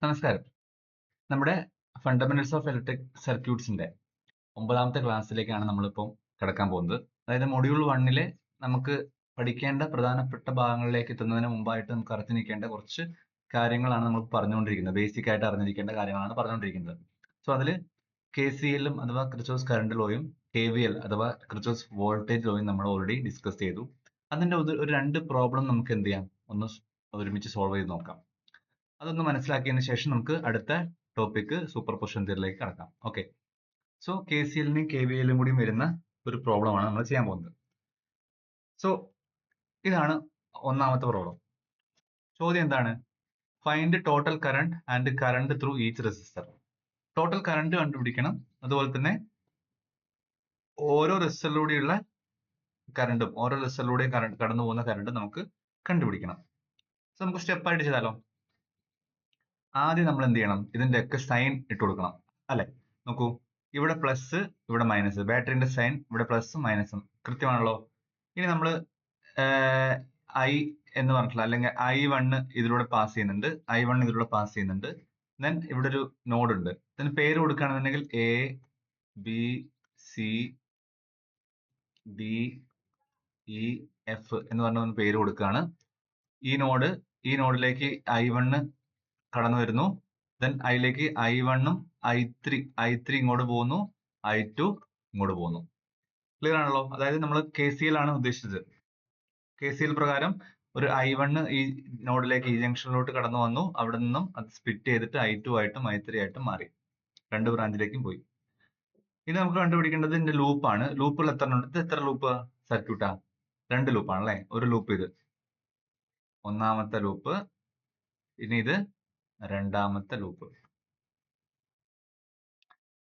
നമസ്കാരം. നമ്മുടെ fundamentals of electric സർക്യൂട്ട്സിന്റെ 9ാമത്തെ ക്ലാസ്സിലേക്കാണ് നമ്മളിപ്പോൾ കടക്കാൻ പോകുന്നത്. അതായത് മൊഡ്യൂൾ 1 നമുക്ക് പഠിക്കേണ്ട പ്രധാനപ്പെട്ട ഭാഗങ്ങളിലേക്ക് എത്തുന്നതിന് മുമ്പായിട്ട് നമുക്ക് അറിഞ്ഞിരിക്കേണ്ട കുറച്ച് കാര്യങ്ങളാണ് നമ്മൾ പറഞ്ഞുകൊണ്ടിരിക്കുന്നത്. ബേസിക് ആയിട്ട് അറിഞ്ഞിരിക്കേണ്ട കാര്യങ്ങളാണ് പറഞ്ഞുകൊണ്ടിരിക്കുന്നത്. സോ അതിൽ KCLും അഥവാ ക്രിച്ചോസ് കറണ്ട് ലോയും KVL അഥവാ ക്രിച്ചോസ് വോൾട്ടേജ് ലോയും നമ്മൾ ഓൾറെഡി ഡിസ്കസ് ചെയ്തു. അതിന്റെ ഒരു 2 പ്രോബ്ലം നമുക്ക് എന്ത് ചെയ്യാം, ഒന്ന് ഒരുമിച്ച് സോൾവ് ചെയ്ത് നോക്കാം. അതൊന്ന് മനസ്സിലാക്കിയതിന് ശേഷം നമുക്ക് അടുത്ത ടോപ്പിക് സൂപ്പർ പൊസിഷൻ തിയറിയിലേക്ക് കടക്കാം. ഓക്കെ, സോ KCLനും KVLും കൂടി വരുന്ന ഒരു പ്രോബ്ലം ആണ് നമ്മൾ ചെയ്യാൻ പോകുന്നത്. സോ ഇതാണ് ഒന്നാമത്തെ പ്രോബ്ലം. ചോദ്യം എന്താണ്? Find total current and current through each resistor. Total current കണ്ടുപിടിക്കണം, അതുപോലെ തന്നെ ഓരോ റെസിസ്റ്ററിലൂടെയുള്ള കറണ്ടും ഓരോ റെസിസ്റ്ററിലൂടെയും കടന്നു പോകുന്ന കറണ്ട് നമുക്ക് കണ്ടുപിടിക്കണം. സോ നമുക്ക് സ്റ്റെപ്പ് ആയിട്ട് ചെയ്താലോ? ആദ്യം നമ്മൾ എന്ത് ചെയ്യണം, ഇതിന്റെ ഒക്കെ സൈൻ ഇട്ട് കൊടുക്കണം അല്ലെ. നോക്കൂ, ഇവിടെ പ്ലസ് ഇവിടെ മൈനസ്, ബാറ്ററിന്റെ സൈൻ ഇവിടെ പ്ലസും മൈനസും കൃത്യമാണല്ലോ. ഇനി നമ്മൾ ഐ എന്ന് പറഞ്ഞിട്ടുള്ള അല്ലെങ്കിൽ I1 ഇതിലൂടെ പാസ് ചെയ്യുന്നുണ്ട്, I1 ഇതിലൂടെ പാസ് ചെയ്യുന്നുണ്ട്. ദെൻ ഇവിടെ ഒരു നോഡ് ഉണ്ട്. ഇതിന് പേര് കൊടുക്കുകയാണെന്നുണ്ടെങ്കിൽ A B C D E F എന്ന് പറഞ്ഞ ഒന്ന് പേര് കൊടുക്കുകയാണ്. ഈ നോഡിലേക്ക് I1 കടന്നു വരുന്നു. ദെൻ അതിലേക്ക് I1ഉം I3 ഇങ്ങോട്ട് പോകുന്നു, I2 ഇങ്ങോട്ട് പോകുന്നു. ക്ലിയർ ആണല്ലോ. അതായത് നമ്മൾ KCL ആണ് ഉദ്ദേശിച്ചത്. KCL പ്രകാരം ഒരു I1 ഈ നോഡിലേക്ക്, ഈ ജംഗ്ഷനിലോട്ട് കടന്നു വന്നു. അവിടെ നിന്നും അത് സ്പ്ലിറ്റ് ചെയ്തിട്ട് I2 ആയിട്ടും I3 ആയിട്ടും മാറി, രണ്ട് ബ്രാഞ്ചിലേക്കും പോയി. ഇനി നമുക്ക് കണ്ടുപിടിക്കേണ്ടത് ഇതിന്റെ ലൂപ്പാണ്. ലൂപ്പുകൾ എത്ര ഉണ്ട്? ഇത് എത്ര ലൂപ്പ് സർക്യൂട്ടാ? 2 ലൂപ്പാണ് അല്ലെ. ഒരു ലൂപ്പ് ഇത് ഒന്നാമത്തെ ലൂപ്പ്, ഇനി ഇത് രണ്ടാമത്തെ ലൂപ്പ്.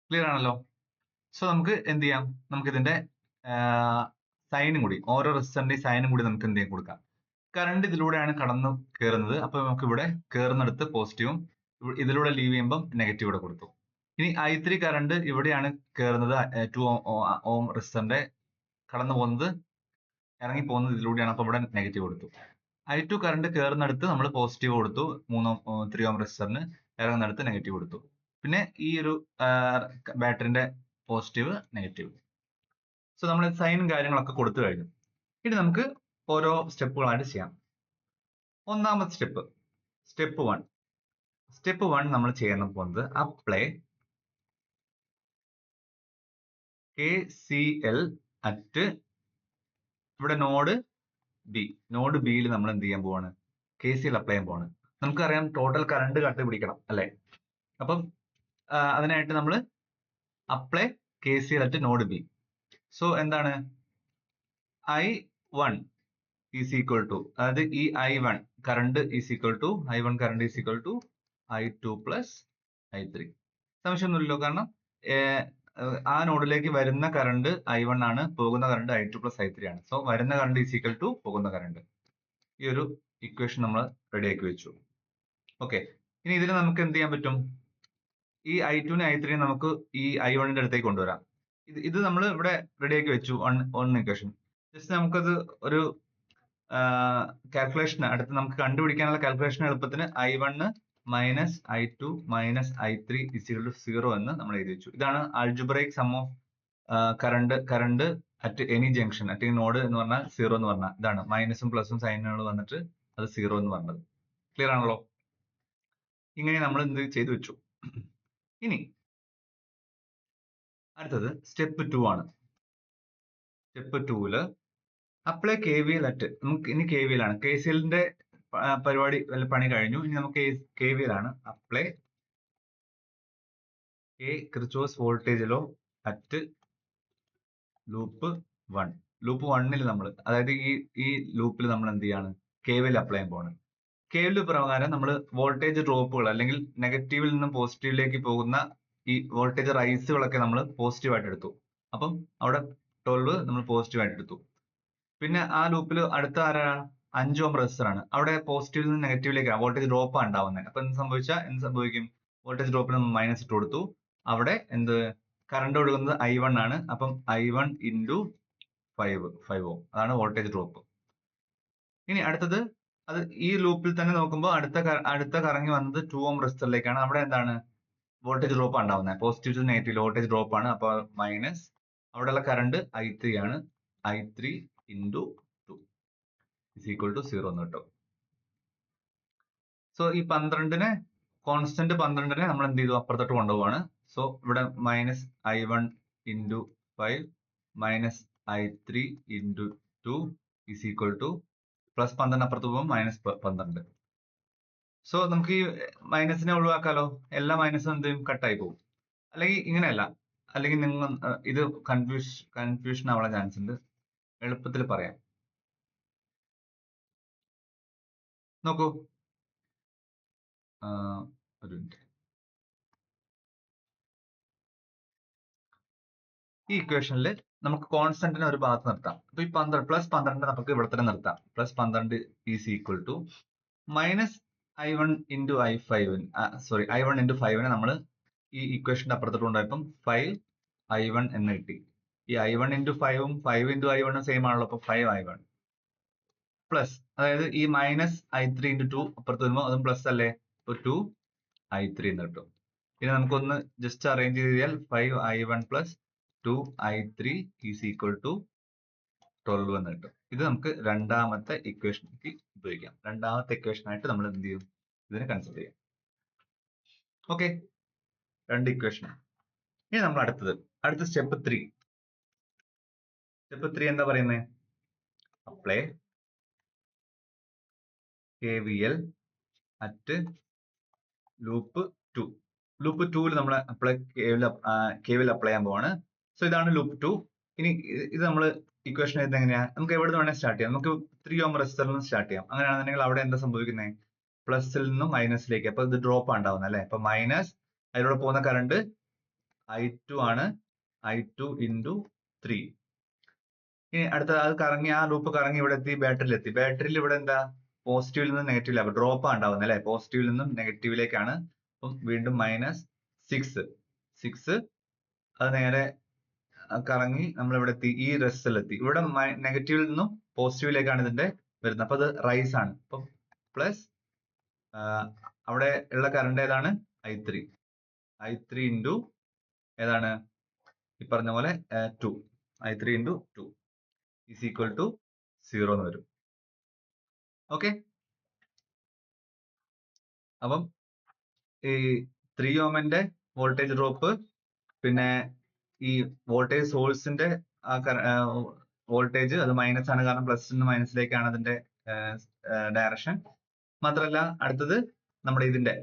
ക്ലിയർ ആണല്ലോ. സോ നമുക്ക് എന്ത് ചെയ്യാം, നമുക്ക് ഇതിന്റെ സൈനും കൂടി, ഓരോ റെസിസ്റ്ററിന്റെയും സൈനും കൂടി നമുക്ക് എന്ത് ചെയ്യാൻ കൊടുക്കാം. കറണ്ട് ഇതിലൂടെയാണ് കടന്നു കയറുന്നത്, അപ്പൊ നമുക്ക് ഇവിടെ കയറുന്നിടത്ത് പോസിറ്റീവും ഇതിലൂടെ ലീവ് ചെയ്യുമ്പോൾ നെഗറ്റീവ് ഇവിടെ കൊടുത്തു. ഇനി I3 കറണ്ട് ഇവിടെയാണ് കയറുന്നത്, 2 ഓം റെസിസ്റ്ററിന്റെ കടന്നു പോകുന്നത്, ഇറങ്ങി പോകുന്നത് ഇതിലൂടെയാണ്, അപ്പൊ ഇവിടെ നെഗറ്റീവ് കൊടുത്തു. I2 കറണ്ട് കയറുന്നിടത്ത് നമ്മൾ പോസിറ്റീവ് കൊടുത്തു, 3 ഓം റെസിസ്റ്ററിന്, ഇറങ്ങുന്നിടത്ത് നെഗറ്റീവ് കൊടുത്തു. പിന്നെ ഈ ഒരു ബാറ്ററിന്റെ പോസിറ്റീവ് നെഗറ്റീവ്. സോ നമ്മൾ സൈനും കാര്യങ്ങളൊക്കെ കൊടുത്തു കഴിഞ്ഞു. ഇനി നമുക്ക് ഓരോ സ്റ്റെപ്പുകളായിട്ട് ചെയ്യാം. ഒന്നാമത്തെ സ്റ്റെപ്പ് 1 നമ്മൾ ചെയ്യാൻ പോകുന്നത് അപ്ലൈ KCL അറ്റ് ഇവിടെ നോഡ് ബിയിൽ നമ്മൾ എന്ത് ചെയ്യാൻ പോവാണ്, KCL അപ്ലൈ ചെയ്യാൻ പോവാണ്. നമുക്കറിയാം ടോട്ടൽ കറണ്ട് കണ്ടുപിടിക്കണം അല്ലെ. അപ്പം അതിനായിട്ട് നമ്മൾ apply KCL at node B. So എന്താണ്, I1 ഈസ് ഈക്വൽ ടു, അതായത് ഈ I1 current is equal to I2 plus I3. സംശയമൊന്നുമില്ലല്ലോ, കാരണം ആ നോഡിലേക്ക് വരുന്ന കറണ്ട് I1 ആണ്, പോകുന്ന കറണ്ട് I2 പ്ലസ് I3 ആണ്. സോ വരുന്ന കറണ്ട് ഈസ് ഈക്വൽ ടു പോകുന്ന കറണ്ട്. ഈ ഒരു ഇക്വേഷൻ നമ്മൾ റെഡിയാക്കി വെച്ചു. ഓക്കെ, ഇനി ഇതിൽ നമുക്ക് എന്ത് ചെയ്യാൻ പറ്റും, ഈ I2നെ I3നെ നമുക്ക് ഈ I1ന്റെ അടുത്തേക്ക് കൊണ്ടുവരാം. ഇത് നമ്മൾ ഇവിടെ റെഡിയാക്കി വെച്ചു, വൺ ഇക്വേഷൻ. ജസ്റ്റ് നമുക്കത് ഒരു കാൽക്കുലേഷൻ അടുത്ത് നമുക്ക് കണ്ടുപിടിക്കാനുള്ള കാൽക്കുലേഷൻ എളുപ്പത്തിന് I1 minus I2 minus I3 0 എന്ന് നമ്മൾ എഴുതി വെച്ചു. ഇതാണ് algebraic sum of current at any junction, at node എന്ന് പറഞ്ഞാൽ 0 എന്ന് പറഞ്ഞാൽ ഇതാണ്. മൈനസും പ്ലസും സൈനുകൾ വന്നിട്ട് അത് 0 എന്ന് പറഞ്ഞത്. ക്ലിയർ ആണല്ലോ. ഇങ്ങനെ നമ്മൾ എന്ത് ചെയ്തു വെച്ചു. ഇനി അടുത്തത് സ്റ്റെപ്പ് 2 ആണ്. സ്റ്റെപ്പ് 2 അപ്ലൈ KVL അറ്റ്, നമുക്ക് ഇനി KVL ആണ്. KCLന്റെ പരിപാടി പണി കഴിഞ്ഞു. ഇനി നമുക്ക് KVL ആണ്. Apply Kirchhoff's voltage law at loop 1. Loop 1 നമ്മൾ, അതായത് ഈ ലൂപ്പിൽ നമ്മൾ എന്ത് ചെയ്യാണ്, KVL അപ്ലൈ ചെയ്യാൻ പോവാണ്. KVL പ്രകാരം നമ്മൾ വോൾട്ടേജ് ഡ്രോപ്പുകൾ അല്ലെങ്കിൽ നെഗറ്റീവിൽ നിന്നും പോസിറ്റീവിലേക്ക് പോകുന്ന ഈ വോൾട്ടേജ് റൈസുകളൊക്കെ നമ്മൾ പോസിറ്റീവ് ആയിട്ട് എടുത്തു. അപ്പം അവിടെ 12 നമ്മൾ പോസിറ്റീവ് ആയിട്ട് എടുത്തു. പിന്നെ ആ ലൂപ്പിൽ അടുത്ത ആരാ, 5 ഓം റെസിസ്റ്റർ ആണ്. അവിടെ പോസിറ്റീവിൽ നിന്ന് നെഗറ്റീവിലേക്കാണ് വോൾട്ടേജ് ഡ്രോപ്പ് ഉണ്ടാവുന്നത്. അപ്പൊ എന്ത് സംഭവിക്കും, വോൾട്ടേജ് ഡ്രോപ്പിന് നമ്മൾ മൈനസ് ഇട്ട് കൊടുത്തു. അവിടെ എന്ത്, കറണ്ട് ഒഴുകുന്നത് I1 ആണ്. അപ്പം I1 ഇൻറ്റു 5 ഓം, അതാണ് വോൾട്ടേജ് ഡ്രോപ്പ്. ഇനി അടുത്തത് അത് ഈ ലൂപ്പിൽ തന്നെ നോക്കുമ്പോൾ അടുത്ത കറങ്ങി വന്നത് 2 ഓം റെസിസ്റ്ററിലേക്കാണ്. അവിടെ എന്താണ് വോൾട്ടേജ് ഡ്രോപ്പ് ഉണ്ടാവുന്നത്. Positive to negative voltage drop ആണ്. അപ്പോൾ മൈനസ് അവിടെയുള്ള കറണ്ട് I3 ആണ്. I3 into 2 is equal to 0 എന്ന് കിട്ടും. സോ ഈ 12നെ കോൺസ്റ്റന്റ് 12നെ നമ്മൾ എന്ത് ചെയ്തു അപ്പുറത്തോട്ട് കൊണ്ടുപോവാണ്. സോ ഇവിടെ minus I1 into 5 minus I3 into 2 is equal two plus 12 അപ്പുറത്ത് പോകുമ്പോൾ മൈനസ് 12. സോ നമുക്ക് ഈ മൈനസിനെ ഒഴിവാക്കാലോ. എല്ലാ മൈനസും എന്ത് ചെയ്യും കട്ടായി പോകും. അല്ലെങ്കിൽ ഇങ്ങനെയല്ല, അല്ലെങ്കിൽ നിങ്ങൾ ഇത് കൺഫ്യൂഷൻ ആവാൻ ചാൻസ് ഉണ്ട്. എളുപ്പത്തിൽ പറയാം. നോക്കൂ, ഒരു മിനിറ്റ്. ഈ ഇക്വേഷനിൽ നമുക്ക് കോൺസ്റ്റന്റിനെ ഒരു ഭാഗത്ത് നിർത്താം. അപ്പൊ ഈ 12 പ്ലസ് 12 നമുക്ക് ഇവിടെ തന്നെ നിർത്താം. Plus 12 is equal to minus I1 into I5 sorry I1 into 5നെ നമ്മൾ ഈ ഇക്വേഷന്റെ അപ്പുറത്തോട്ട് കൊണ്ടുപോയപ്പം 5I1 എന്ന് കിട്ടി. ഈ I1 into 5ഉം 5 into I1 same ആണല്ലോ. അപ്പൊ 5I1 പ്ലസ്, അതായത് ഈ മൈനസ് I3 ഇൻറ്റു 2 അപ്പുറത്ത് വരുമ്പോൾ അതും പ്ലസ് അല്ലേ. അപ്പൊ 2I3 എന്ന് കിട്ടും. ഇനി നമുക്കൊന്ന് ജസ്റ്റ് അറേഞ്ച് ചെയ്താൽ 5I1 plus 2I3 is equal to 12 എന്ന് കിട്ടും. ഇത് നമുക്ക് രണ്ടാമത്തെ ഇക്വേഷനിലേക്ക് ഉപയോഗിക്കാം. രണ്ടാമത്തെ ഇക്വേഷനായിട്ട് നമ്മൾ എന്ത് ചെയ്യും, ഇതിനെ കൺസിഡർ ചെയ്യാം. ഓക്കെ, രണ്ട് ഇക്വേഷൻ. ഇനി നമ്മൾ അടുത്ത സ്റ്റെപ്പ് 3. സ്റ്റെപ്പ് 3 എന്താ പറയുന്നത്? Apply KVL at loop 2. Loop 2ൽ നമ്മൾ KVL അപ്ലൈ ചെയ്യാൻ പോവാണ്. സോ ഇതാണ് ലൂപ്പ് 2. ഇനി ഇത് നമ്മൾ ഇക്വേഷൻ എഴുതുന്നത് എങ്ങനെയാ? നമുക്ക് എവിടെ നിന്ന് വേണമെങ്കിൽ സ്റ്റാർട്ട് ചെയ്യാം. നമുക്ക് 3 ഓം റെസിസ്റ്ററിൽ നിന്ന് സ്റ്റാർട്ട് ചെയ്യാം. അങ്ങനെയാണെന്നുണ്ടെങ്കിൽ അവിടെ എന്താ സംഭവിക്കുന്നത്? പ്ലസിൽ നിന്നും മൈനസിലേക്ക്. അപ്പൊ ഇത് ഡ്രോപ്പ് ആണ് ഉണ്ടാവുന്നത് അല്ലെ. അപ്പൊ മൈനസ്, അതിലൂടെ പോകുന്ന കറണ്ട് I2 ആണ്. I2 into 3. ഇനി അടുത്ത അത് കറങ്ങി, ആ ലൂപ്പ് കറങ്ങി ഇവിടെ എത്തി, ബാറ്ററിയിൽ എത്തി. ബാറ്ററിയിൽ ഇവിടെ എന്താ പോസിറ്റീവിൽ നിന്ന് നെഗറ്റീവിലേക്ക് ഡ്രോപ്പ് ആണ് ഉണ്ടാവുന്നത് അല്ലെ. പോസിറ്റീവിൽ നിന്നും നെഗറ്റീവിലേക്കാണ്. അപ്പം വീണ്ടും മൈനസ് 6 അത് നേരെ കറങ്ങി നമ്മൾ ഇവിടെ എത്തി, ഈ റെസിസ്റ്ററിൽ എത്തി. ഇവിടെ നെഗറ്റീവിൽ നിന്നും പോസിറ്റീവിലേക്കാണ് ഇതിന്റെ വരുന്നത്. അപ്പൊ അത് റൈസ് ആണ്. അപ്പം പ്ലസ് അവിടെ ഉള്ള കറണ്ട് ഏതാണ്? I3 ഇൻറ്റു ഏതാണ് ഈ പറഞ്ഞ പോലെ 2. I3 into 2 is equal to 0 എന്ന് വരും. ഓക്കെ, അപ്പം ഈ 3 ഓമിന്റെ വോൾട്ടേജ് ഡ്രോപ്പ്, പിന്നെ ഈ വോൾട്ടേജ് സോഴ്സിന്റെ വോൾട്ടേജ് അത് മൈനസ് ആണ്, കാരണം പ്ലസ് നിന്ന് മൈനസിലേക്കാണ് അതിന്റെ ഡയറക്ഷൻ. മാത്രമല്ല അടുത്തത് നമ്മുടെ ഇതിന്റെ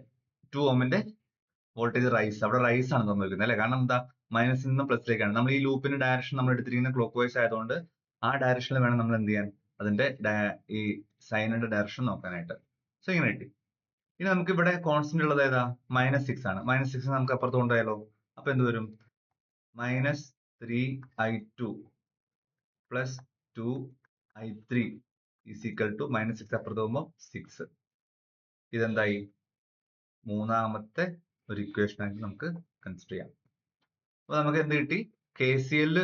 2 ഓമിന്റെ വോൾട്ടേജ് റൈസ്, അവിടെ റൈസ് ആണ് സംഭവിക്കുന്നത് അല്ലെ. കാരണം എന്താ, മൈനസിൽ നിന്നും പ്ലസിലേക്കാണ്. നമ്മൾ ഈ ലൂപ്പിന്റെ ഡയറക്ഷൻ നമ്മൾ എടുത്തിരിക്കുന്നത് ക്ലോക്ക് വൈസ് ആയതുകൊണ്ട് ആ ഡയറക്ഷനിൽ വേണം നമ്മൾ എന്ത് ചെയ്യാൻ, അതിന്റെ ഈ സൈനിന്റെ ഡയറക്ഷൻ നോക്കാനായിട്ട്. സോ ഇങ്ങനെ കിട്ടി. ഇനി നമുക്ക് ഇവിടെ കോൺസ്റ്റന്റ് ഉള്ളത് ഏതാ? -6 ആണ്. -6 നമുക്ക് അപ്പുറത്ത് കൊണ്ടുപോയാലോ. അപ്പൊ എന്ത് വരും? -3I2 plus 2I3 is equal to -6 അപ്പുറത്ത് പോകുമ്പോൾ 6. ഇതെന്തായി? മൂന്നാമത്തെ ഒരു ഇക്വേഷൻ ആയിട്ട് നമുക്ക് കൺസിഡർ ചെയ്യാം. അപ്പൊ നമുക്ക് എന്ത് കിട്ടി? KCL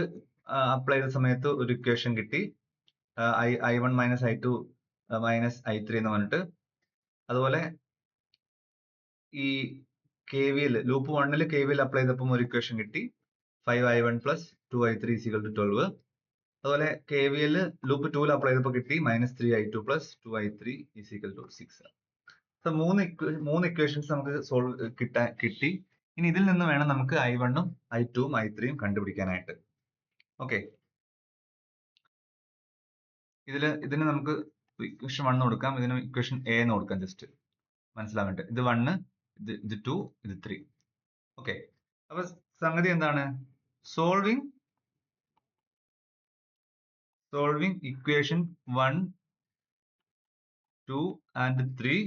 അപ്ലൈ ചെയ്ത സമയത്ത് ഒരു ഇക്വേഷൻ കിട്ടി, I1 minus I2 minus I3 എന്ന് പറഞ്ഞിട്ട്. അതുപോലെ ഈ KVL ലൂപ്പ് 1ൽ KVL അപ്ലൈ ചെയ്തപ്പോൾ ഒരു ഇക്വേഷൻ കിട്ടി, 5I1 plus 2I3 is equal to 12. അതുപോലെ KVL ലൂപ്പ് 2ൽ അപ്ലൈ ചെയ്തപ്പോൾ കിട്ടി -3I2 plus 2I3 is equal to 6. So മൂന്ന് ഇക്വേഷൻസ് നമുക്ക് കിട്ടി. ഇനി ഇതിൽ നിന്ന് വേണം നമുക്ക് I1ഉം I2ഉം I3യും കണ്ടുപിടിക്കാനായിട്ട്. ഓക്കെ, ഇതിന് നമുക്ക് ഇക്വേഷൻ 1 കൊടുക്കാം, ഇതിന് ഇക്വേഷൻ A എന്ന് കൊടുക്കാം, ജസ്റ്റ് മനസ്സിലാവാൻ വേണ്ടി. ഇത് 1, ഇത് 2, ഇത് 3. ഓക്കെ, അപ്പൊ സംഗതി എന്താണ്? Solving equation 1, 2 and 3.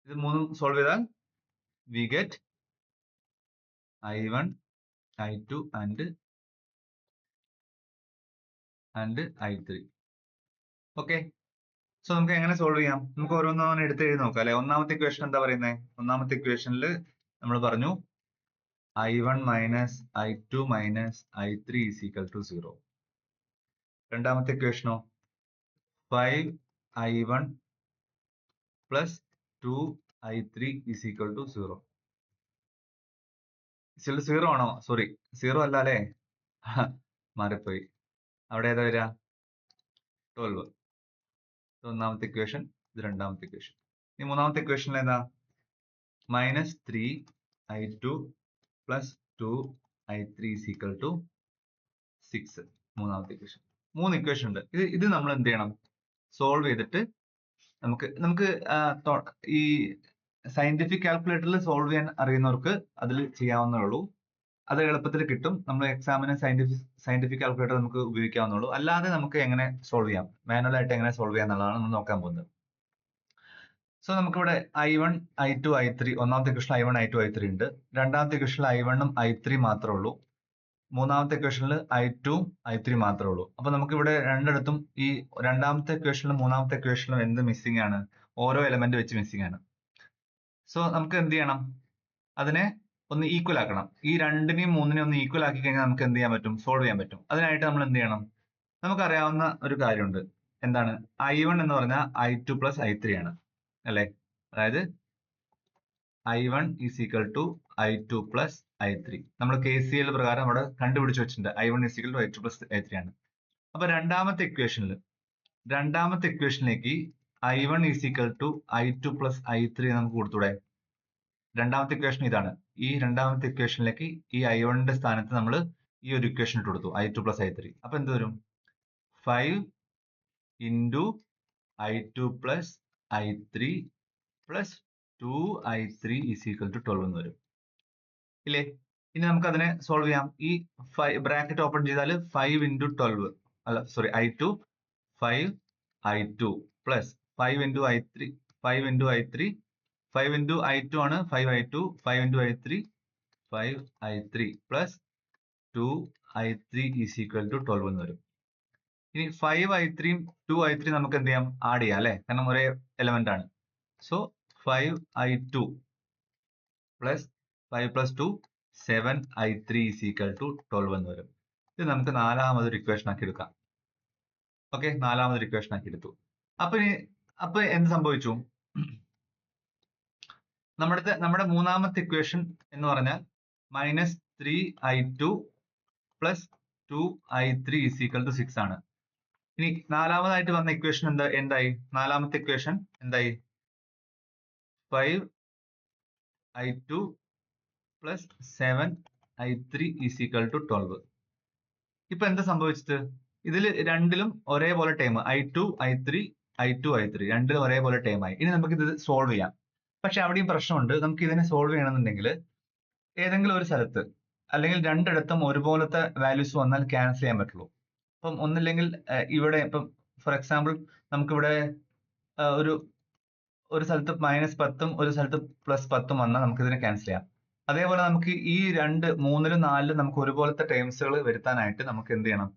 ഇത് മൂന്നും സോൾവ് ചെയ്താൽ we get I1, I2 and I3. Okay, so നമുക്ക് എങ്ങനെ സോൾവ് ചെയ്യാം? നമുക്ക് ഓരോന്നും എടുത്ത് എഴുതി നോക്കാം അല്ലെ. ഒന്നാമത്തെ ഇക്വേഷൻ എന്താ പറയുന്നത്? ഒന്നാമത്തെ ഇക്വേഷനിൽ നമ്മൾ പറഞ്ഞു I1 minus I2 minus I3 is equal to 0. രണ്ടാമത്തെ ഇക്വേഷനോ 5I1 plus 2i3 is equal to 0. 0 ആണോ? സോറി, 0 അല്ല അല്ലേ? മാറിപ്പോയി. അവിടെ ഏതാ വരിക? 12. ഇത് ഒന്നാമത്തെ ഇക്വേഷൻ, ഇത് രണ്ടാമത്തെ ഇക്വേഷൻ. ഈ മൂന്നാമത്തെ ഇക്വേഷനിൽ ഏതാ? -3i2 plus 2i3 is equal to 6. മൂന്നാമത്തെ ഇക്വേഷൻ. 3 ഇക്വേഷൻ ഉണ്ട്. ഇത് നമ്മൾ എന്ത് ചെയ്യണം? സോൾവ് ചെയ്തിട്ട് നമുക്ക് ഈ സയന്റിഫിക് കാൽക്കുലേറ്ററിൽ സോൾവ് ചെയ്യാൻ അറിയുന്നവർക്ക് അതിൽ ചെയ്യാവുന്നേ ഉള്ളൂ. അത് എളുപ്പത്തിൽ കിട്ടും. നമ്മൾ എക്സാമിന് സയന്റിഫിക് കാൽക്കുലേറ്റർ നമുക്ക് ഉപയോഗിക്കാവുന്നുള്ളൂ. അല്ലാതെ നമുക്ക് എങ്ങനെ സോൾവ് ചെയ്യാം, മാനുവൽ ആയിട്ട് എങ്ങനെ സോൾവ് ചെയ്യാം എന്നുള്ളതാണ് നമ്മൾ നോക്കാൻ പോകുന്നത്. സോ നമുക്കിവിടെ I1, I2, I3, ഒന്നാമത്തെ ഇക്വേഷനിൽ I1, I2, I3 ഉണ്ട്. രണ്ടാമത്തെ ഇക്വേഷനിൽ I1 ഉം I3 മാത്രമേ ഉള്ളൂ. മൂന്നാമത്തെ ഇക്വേഷനിൽ I2, I3 മാത്രമേ ഉള്ളൂ. അപ്പൊ നമുക്കിവിടെ രണ്ടിടത്തും ഈ രണ്ടാമത്തെ ഇക്വേഷനിലും മൂന്നാമത്തെ ഇക്വേഷനിലും എന്ത് മിസ്സിംഗ് ആണ്? ഓരോ എലമെന്റ് വെച്ച് മിസ്സിംഗ് ആണ്. സോ നമുക്ക് എന്ത് ചെയ്യണം? അതിനെ ഒന്ന് ഈക്വൽ ആക്കണം. ഈ രണ്ടിനെയും മൂന്നിനെയും ഒന്ന് ഈക്വൽ ആക്കി കഴിഞ്ഞാൽ നമുക്ക് എന്ത് ചെയ്യാൻ പറ്റും? സോൾവ് ചെയ്യാൻ പറ്റും. അതിനായിട്ട് നമ്മൾ എന്ത് ചെയ്യണം? നമുക്കറിയാവുന്ന ഒരു കാര്യമുണ്ട്. എന്താണ്? I1 എന്ന് പറഞ്ഞാൽ I2 പ്ലസ് I3 ആണ് അല്ലെ? അതായത് I1 is equal to I2 plus I3. നമ്മൾ KCL പ്രകാരം അവിടെ കണ്ടുപിടിച്ച് വെച്ചിട്ടുണ്ട്. I1 is equal to I2 plus I3 ആണ്. അപ്പൊ രണ്ടാമത്തെ ഇക്വേഷനിലേക്ക് I1 is equal to I2 plus I3 നമുക്ക് കൊടുത്തൂടെ? രണ്ടാമത്തെ ഇക്വേഷൻ ഇതാണ്. ഈ രണ്ടാമത്തെ ഇക്വേഷനിലേക്ക് ഈ I1 ന്റെ സ്ഥാനത്ത് നമ്മൾ ഈ ഒരു ഇക്വേഷൻ ഇട്ട് കൊടുത്തു, I2 പ്ലസ് I3. അപ്പൊ എന്ത് വരും? 5 into I2 plus I3 plus 2i3 is equal to 12 എന്ന് വരും ഇല്ലേ? ഇനി നമുക്ക് അതിനെ സോൾവ് ചെയ്യാം. ഈ ബ്രാക്കറ്റ് ഓപ്പൺ ചെയ്താൽ 5 ഇൻറ്റു 12 അല്ല sorry I2 5 I2 plus 5 into I3 5 into I3 5 into I2 ആണ് 5 I2 5 into I3 5 I3 plus 2i3 is equal to 12 എന്ന് വരും. ഇനി 5i3 യും 2i3 നമുക്ക് എന്ത് ചെയ്യാം? ആഡ് ചെയ്യാം അല്ലെ? കാരണം ഒരേ എലമെന്റ് ആണ്. So 5i2 plus 5 plus 2 7i3 is equal to 12 എന്ന് വരും. ഇത് നമുക്ക് നാലാമതൊരു ഇക്വേഷൻ ആക്കി എടുക്കാം. ഓക്കെ, നാലാമതൊരു ഇക്വേഷൻ ആക്കി എടുത്തു. അപ്പൊ എന്ത് സംഭവിച്ചു? നമ്മുടെ മൂന്നാമത്തെ ഇക്വേഷൻ എന്ന് പറഞ്ഞാൽ -3i2 plus 2i3 is equal to 6 ആണ്. ഇനി നാലാമതായിട്ട് വന്ന ഇക്വേഷൻ എന്തായി? നാലാമത്തെ ഇക്വേഷൻ എന്തായി? 5i2 plus 7i3 is equal to 12. ഇപ്പൊ എന്താ സംഭവിച്ചത്? ഇതിൽ രണ്ടിലും ഒരേപോലെ time I2 I3 I2 I3 രണ്ടിലും ഒരേപോലെ ടൈം ആയി. ഇനി നമുക്ക് ഇത് സോൾവ് ചെയ്യാം. പക്ഷെ അവിടെയും പ്രശ്നമുണ്ട്. നമുക്ക് ഇതിനെ സോൾവ് ചെയ്യണമെന്നുണ്ടെങ്കിൽ ഏതെങ്കിലും ഒരു സ്ഥലത്ത് അല്ലെങ്കിൽ രണ്ടിടത്തും ഒരുപോലത്തെ വാല്യൂസ് വന്നാൽ ക്യാൻസൽ ചെയ്യാൻ പറ്റുള്ളൂ. ഇപ്പം ഒന്നില്ലെങ്കിൽ ഇവിടെ ഇപ്പം ഫോർ എക്സാമ്പിൾ നമുക്കിവിടെ ഒരു സ്ഥലത്ത് -10 ഒരു സ്ഥലത്ത് +10 വന്നാൽ നമുക്ക് ഇതിനെ ക്യാൻസൽ ചെയ്യാം. അതേപോലെ നമുക്ക് ഈ 2 3 4 നമുക്ക് ഒരുപോലത്തെ ടേംസുകൾ വരുത്താനായിട്ട് നമുക്ക് എന്ത് ചെയ്യണം?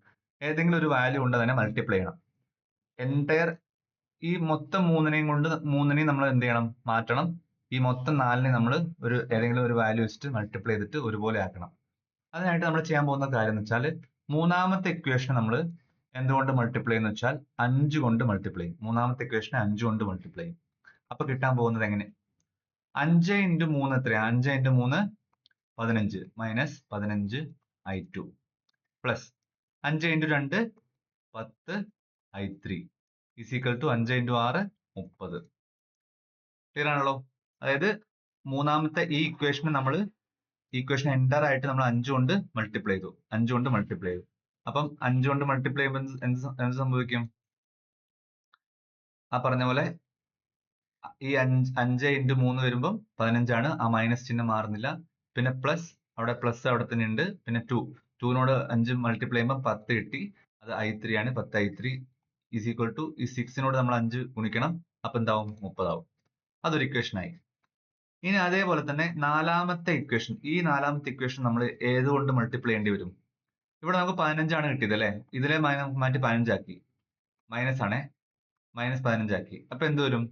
ഏതെങ്കിലും ഒരു വാല്യൂ കൊണ്ട് അതിനെ മൾട്ടിപ്ലൈ ചെയ്യണം. എൻറ്റയർ ഈ മൊത്തം മൂന്നിനെയും നമ്മൾ എന്ത് ചെയ്യണം? മാറ്റണം. ഈ മൊത്തം 4നെ നമ്മൾ ഏതെങ്കിലും ഒരു വാല്യൂ വെച്ചിട്ട് മൾട്ടിപ്ലൈ ചെയ്തിട്ട് ഒരുപോലെ ആക്കണം. അതിനായിട്ട് നമ്മൾ ചെയ്യാൻ പോകുന്ന കാര്യം എന്ന് വെച്ചാൽ മൂന്നാമത്തെ ഇക്വേഷൻ നമ്മൾ എന്തുകൊണ്ട് മൾട്ടിപ്ലൈ എന്ന് വെച്ചാൽ 5 കൊണ്ട് മൾട്ടിപ്ലൈ ചെയ്യും. മൂന്നാമത്തെ ഇക്വേഷനെ 5 കൊണ്ട് മൾട്ടിപ്ലൈ ചെയ്യും. അപ്പൊ കിട്ടാൻ പോകുന്നത് എങ്ങനെ? 5 ഇൻറ്റു 3 എത്രയാ? 5 into 3 15 minus 15i2 plus 5 into 2 10i3 is equal to 5 into 6 30. Clear ആണല്ലോ? അതായത് മൂന്നാമത്തെ ഈ ഇക്വേഷൻ എൻ്റർ ആയിട്ട് നമ്മൾ 5 കൊണ്ട് മൾട്ടിപ്ലൈ ചെയ്തു. 5 കൊണ്ട് മൾട്ടിപ്ലൈ ചെയ്തു. അപ്പം 5 കൊണ്ട് മൾട്ടിപ്ലൈ ചെയ്യുമ്പോൾ എന്ത് സംഭവിക്കും? ആ പറഞ്ഞ പോലെ ഈ 5 ഇൻറ്റു 3 വരുമ്പം 15 ആണ്. ആ മൈനസ് ചിഹ്നം മാറുന്നില്ല. പിന്നെ പ്ലസ് അവിടെ തന്നെ ഉണ്ട്. പിന്നെ 2നോട് 5 മൾട്ടിപ്ലൈ ചെയ്യുമ്പോൾ 10 കിട്ടി. അത് I3 ആണ്. 10i3 ഈസ് ഈക്വൽ ടു ഈ 6നോട് നമ്മൾ 5 ഗുണിക്കണം. അപ്പൊ എന്താവും? 30 ആവും. അതൊരു ഇക്വേഷൻ ആയി. ഇനി അതേപോലെ തന്നെ നാലാമത്തെ ഇക്വേഷൻ നമ്മൾ ഏതുകൊണ്ട് മൾട്ടിപ്ലൈ ചെയ്യേണ്ടി വരും? ഇവിടെ നമുക്ക് 15 ആണ് കിട്ടിയത് അല്ലെ? ഇതിലെ മാറ്റി 15 ആക്കി. മൈനസ് ആണേ, -15 ആക്കി. അപ്പൊ എന്ത് വരും?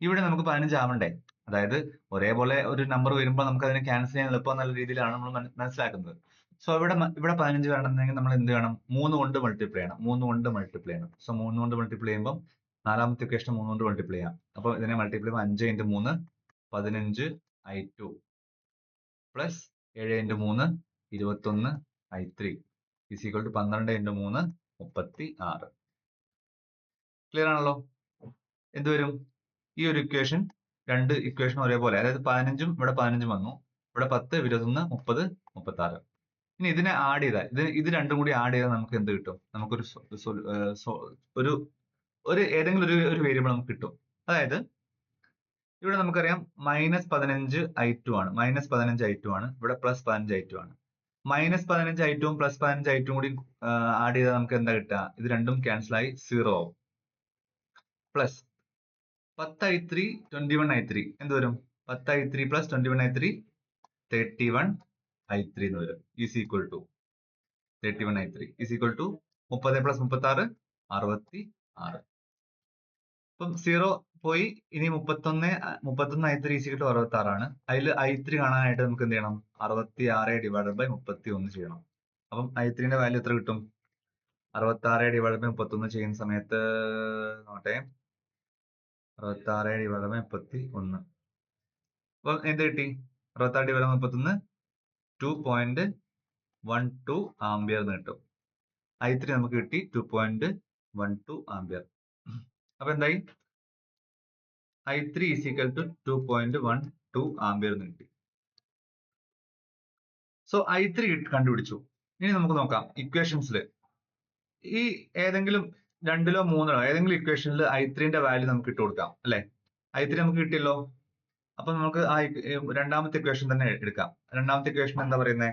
ഇവിടെ നമുക്ക് 15 ആവണ്ടേ? അതായത് ഒരേപോലെ ഒരു നമ്പർ വരുമ്പോൾ നമുക്ക് അതിനെ ക്യാൻസൽ ചെയ്യാൻ എളുപ്പം എന്നുള്ള രീതിയിലാണ് നമ്മൾ മനസ്സിലാക്കുന്നത്. സോ ഇവിടെ 15 വരണമെന്നുണ്ടെങ്കിൽ നമ്മൾ എന്ത് വേണം? 3 കൊണ്ട് മൾട്ടിപ്ലൈ ചെയ്യണം. സോ 3 കൊണ്ട് മൾട്ടിപ്ലൈ ചെയ്യുമ്പോൾ നാലാമത്തെ ഇക്വേഷൻ 3 കൊണ്ട് മൾട്ടിപ്ലൈ ചെയ്യാം. അപ്പോൾ ഇതിനെ മൾട്ടിപ്ലൈ ചെയ്യുമ്പോൾ 5 into 3 15i2 plus 7 into 3 21 i3 is equal to 12 into 3 36. Clear ആണല്ലോ? എന്ത് വരും? ഈ ഒരു ഇക്വേഷൻ രണ്ട് ഇക്വേഷൻ ഒരേപോലെ, അതായത് 15ഉം ഇവിടെ 15ഉം വന്നു, ഇവിടെ 10 21 30 36. ഇനി ഇതിനെ ആഡ് ചെയ്താൽ ഇത് രണ്ടും കൂടി ആഡ് ചെയ്താൽ നമുക്ക് എന്ത് കിട്ടും? നമുക്കൊരു ഒരു ഒരു ഏതെങ്കിലും ഒരു വേരിയബിൾ നമുക്ക് കിട്ടും. അതായത് ഇവിടെ നമുക്കറിയാം -15i2 ആണ്, -15i2 ആണ്, ഇവിടെ +15i2 ആണ്. -15i2 ഉം +15i2 കൂടി ആഡ് ചെയ്താൽ നമുക്ക് എന്താ കിട്ടുക? ഇത് രണ്ടും ക്യാൻസൽ ആയി 0 ആവും. പ്ലസ് 10i3 21i3 എന്ത് വരും? 10i3 + 21i3 31i3 എന്ന് വരും. Is equal to 31i3 is equal to 30 + 36 66. ഇപ്പം 0 പോയി. ഇനി 31i3 ഈസ് ഈക്വൽ ടു 66 ആണ്. അതിൽ i3 കാണാനായിട്ട് നമുക്ക് എന്ത് ചെയ്യണം? 66/31 ചെയ്യണം. അപ്പം i3ന്റെ വാല്യൂ എത്ര കിട്ടും? 66/31 ചെയ്യുന്ന സമയത്ത് നോട്ടെ, 66/31. അപ്പൊ എന്ത് കിട്ടി? 66/31 2.12 ആംബിയർ എന്ന് കിട്ടും. i3 നമുക്ക് കിട്ടി 2.12 ആംബിയർ. അപ്പൊ എന്തായി? i3 is equal to 2.12 ampere എന്ന് കിട്ടി. സോ i3 കണ്ടുപിടിച്ചു. ഇനി നമുക്ക് നോക്കാം ഇക്വേഷൻസിൽ ഈ ഏതെങ്കിലും രണ്ടിലോ മൂന്നിലോ ഏതെങ്കിലും ഇക്വേഷനിൽ i3ന്റെ വാല്യൂ നമുക്ക് ഇട്ട് കൊടുക്കാം, അല്ലെ? i3 നമുക്ക് കിട്ടിയല്ലോ. അപ്പൊ നമുക്ക് ആ രണ്ടാമത്തെ ഇക്വേഷൻ തന്നെ എടുക്കാം. രണ്ടാമത്തെ ഇക്വേഷൻ എന്താ പറയുന്നത്?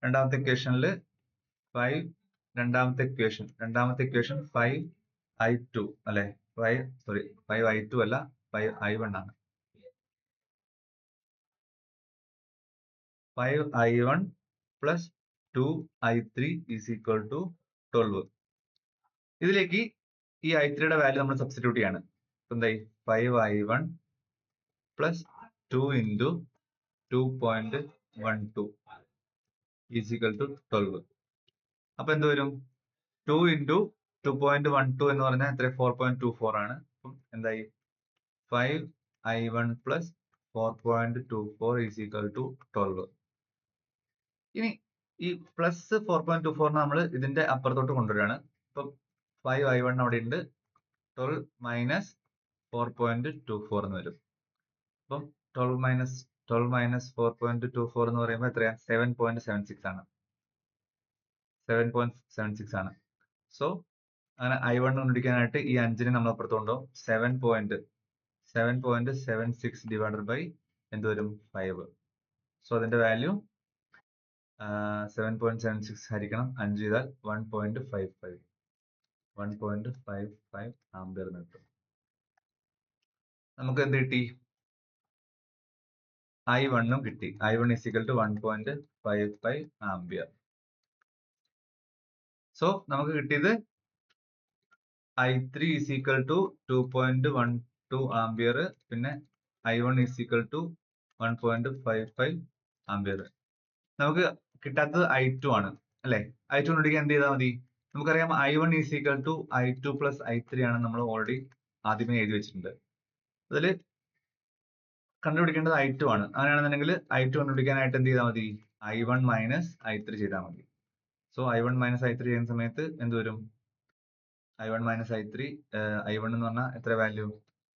രണ്ടാമത്തെ ഇക്വേഷനിൽ 5 രണ്ടാമത്തെ ഇക്വേഷൻ 5i2 അല്ലെ? 5i2 അല്ല, 5i1 ആണ്. 5i1 plus 2i3 is equal to 12. ഇതിലേക്ക് ഈ i3യുടെ വാല്യൂ നമ്മൾ സബ്സ്റ്റിറ്റ്യൂട്ട് ചെയ്യാണ്. എന്തായി? 5i1 plus 2 into 2.12 is equal to 12. അപ്പൊ എന്ത് വരും? 2 into 2.12 എന്ന് പറഞ്ഞാൽ എത്ര? 4.24 ആണ്. അപ്പം എന്തായി? 5i1 plus 4.24 is equal to 12. ഇനി ഈ പ്ലസ് 4.24 നമ്മൾ ഇതിന്റെ അപ്പുറത്തോട്ട് കൊണ്ടുവരികയാണ്. അപ്പം 5i1 അവിടെ ഉണ്ട്, 12 മൈനസ് 4.24 എന്ന് വരും. അപ്പം 12 മൈനസ് 4.24 എന്ന് പറയുമ്പോൾ എത്രയാ? 7.76 ആണ്. 7.76 ആണ്. സോ അങ്ങനെ i1 കണ്ടുപിടിക്കാനായിട്ട് ഈ 5നെ നമ്മൾ അപ്പുറത്ത് കൊണ്ടുപോകും. 7.76 ഡിവൈഡഡ് ബൈ എന്ത് വരും? 5. സോ അതിന്റെ വാല്യൂ 7.76 ഹരിക്കണം 5 ചെയ്താൽ 1.55 ആംബിയർ എന്ന് കിട്ടും. നമുക്ക് എന്ത് കിട്ടി? i1 കിട്ടി. i1 is equal to 1.55 ampere. So നമുക്ക് കിട്ടിയത് i3 is equal to 2.12 ampere, പിന്നെ i1 is equal to 1.55 ampere. നമുക്ക് കിട്ടാത്തത് i2 ആണ്, അല്ലെ? i2 കണ്ടുപിടിക്കാൻ എന്ത് ചെയ്താൽ മതി? നമുക്കറിയാം i1 is equal to i2 plus i3 ആണ് നമ്മൾ ഓൾറെഡി ആദ്യമേ എഴുതി വെച്ചിട്ടുണ്ട്. അതിൽ കണ്ടുപിടിക്കേണ്ടത് i2 ആണ്. അങ്ങനെയാണെന്നുണ്ടെങ്കിൽ i2 കണ്ടുപിടിക്കാനായിട്ട് എന്ത് ചെയ്താൽ മതി? i1 മൈനസ് i3 ചെയ്താൽ മതി. സോ i1 മൈനസ് i3 ചെയ്യുന്ന സമയത്ത് എന്ത് വരും? i1 മൈനസ് i3, i1 എന്ന് പറഞ്ഞാൽ എത്ര വാല്യൂ?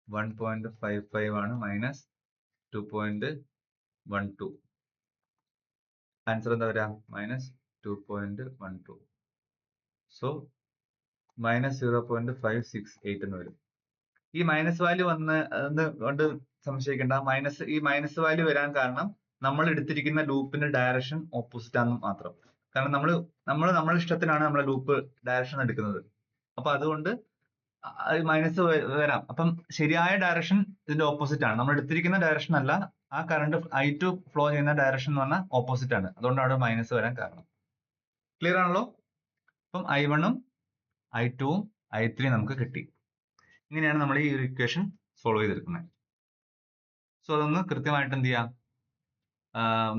1.55 ആണ്, മൈനസ് 2.12. ആൻസർ എന്താ വരാ? മൈനസ് 2.12. സോ മൈനസ് 0.568 എന്ന് വരും. ഈ മൈനസ് വാല്യൂ കൊണ്ട് സംശയിക്കേണ്ട. ഈ മൈനസ് വാല്യൂ വരാൻ കാരണം നമ്മൾ എടുത്തിരിക്കുന്ന ലൂപ്പിന്റെ ഡയറക്ഷൻ ഓപ്പോസിറ്റ് ആണെന്ന് മാത്രം. കാരണം നമ്മുടെ ഇഷ്ടത്തിനാണ് നമ്മളെ ലൂപ്പ് ഡയറക്ഷൻ എടുക്കുന്നത്. അപ്പൊ അതുകൊണ്ട് മൈനസ് വരാം. അപ്പം ശരിയായ ഡയറക്ഷൻ ഇതിന്റെ ഓപ്പോസിറ്റ് ആണ്. നമ്മൾ എടുത്തിരിക്കുന്ന ഡയറക്ഷൻ അല്ല, ആ കറണ്ട് i2 ഫ്ലോ ചെയ്യുന്ന ഡയറക്ഷൻ എന്ന് പറഞ്ഞാൽ ഓപ്പോസിറ്റ് ആണ്. അതുകൊണ്ടാണ് അവിടെ മൈനസ് വരാൻ കാരണം. ക്ലിയർ ആണല്ലോ? അപ്പം i1ഉം i2ഉം i3 നമുക്ക് കിട്ടി. ഇങ്ങനെയാണ് നമ്മൾ ഈ ഒരു ഇക്വേഷൻ സോൾവ് ചെയ്തെടുക്കുന്നത്. സോ അതൊന്ന് കൃത്യമായിട്ട് എന്ത് ചെയ്യാം,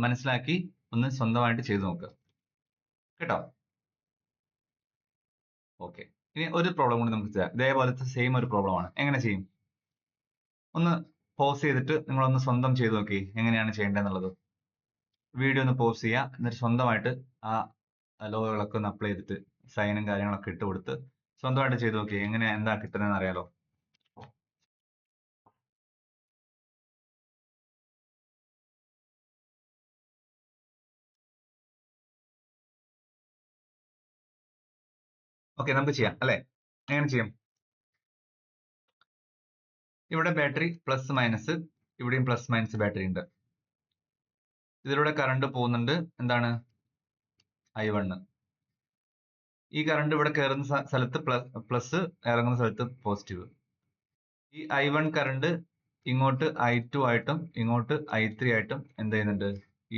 മനസ്സിലാക്കി ഒന്ന് സ്വന്തമായിട്ട് ചെയ്തു നോക്കുക കേട്ടോ. ഓക്കെ. ഇനി ഒരു പ്രോബ്ലം കൂടി നമുക്ക് ചെയ്യാം. ഇതേപോലത്തെ സെയിം ഒരു പ്രോബ്ലം ആണ്. എങ്ങനെ ചെയ്യും? ഒന്ന് പോസ് ചെയ്തിട്ട് നിങ്ങളൊന്ന് സ്വന്തം ചെയ്ത് നോക്കി എങ്ങനെയാണ് ചെയ്യേണ്ടതെന്നുള്ളത്. വീഡിയോ ഒന്ന് പോസ് ചെയ്യുക, എന്നിട്ട് സ്വന്തമായിട്ട് ആ ലോകളൊക്കെ ഒന്ന് അപ്ലൈ ചെയ്തിട്ട് സൈനും കാര്യങ്ങളൊക്കെ ഇട്ട് കൊടുത്ത് സ്വന്തമായിട്ട് ചെയ്ത് നോക്കി എങ്ങനെ എന്താ കിട്ടുന്നതെന്ന് അറിയാലോ. ഓക്കെ, നമുക്ക് ചെയ്യാം അല്ലേ? എങ്ങനെ ചെയ്യും? ഇവിടെ ബാറ്ററി പ്ലസ് മൈനസ്, ഇവിടെയും പ്ലസ് മൈനസ് ബാറ്ററി ഉണ്ട്. ഇതിലൂടെ കറണ്ട് പോകുന്നുണ്ട്, എന്താണ്? I1. ഈ കറണ്ട് ഇവിടെ കയറുന്ന സ്ഥലത്ത് പ്ലസ്, ഇറങ്ങുന്ന സ്ഥലത്ത് പോസിറ്റീവ്. ഈ I1 കറണ്ട് ഇങ്ങോട്ട് I2 ആയിട്ടും ഇങ്ങോട്ട് I3 ആയിട്ടും എന്ത് ചെയ്യുന്നുണ്ട്?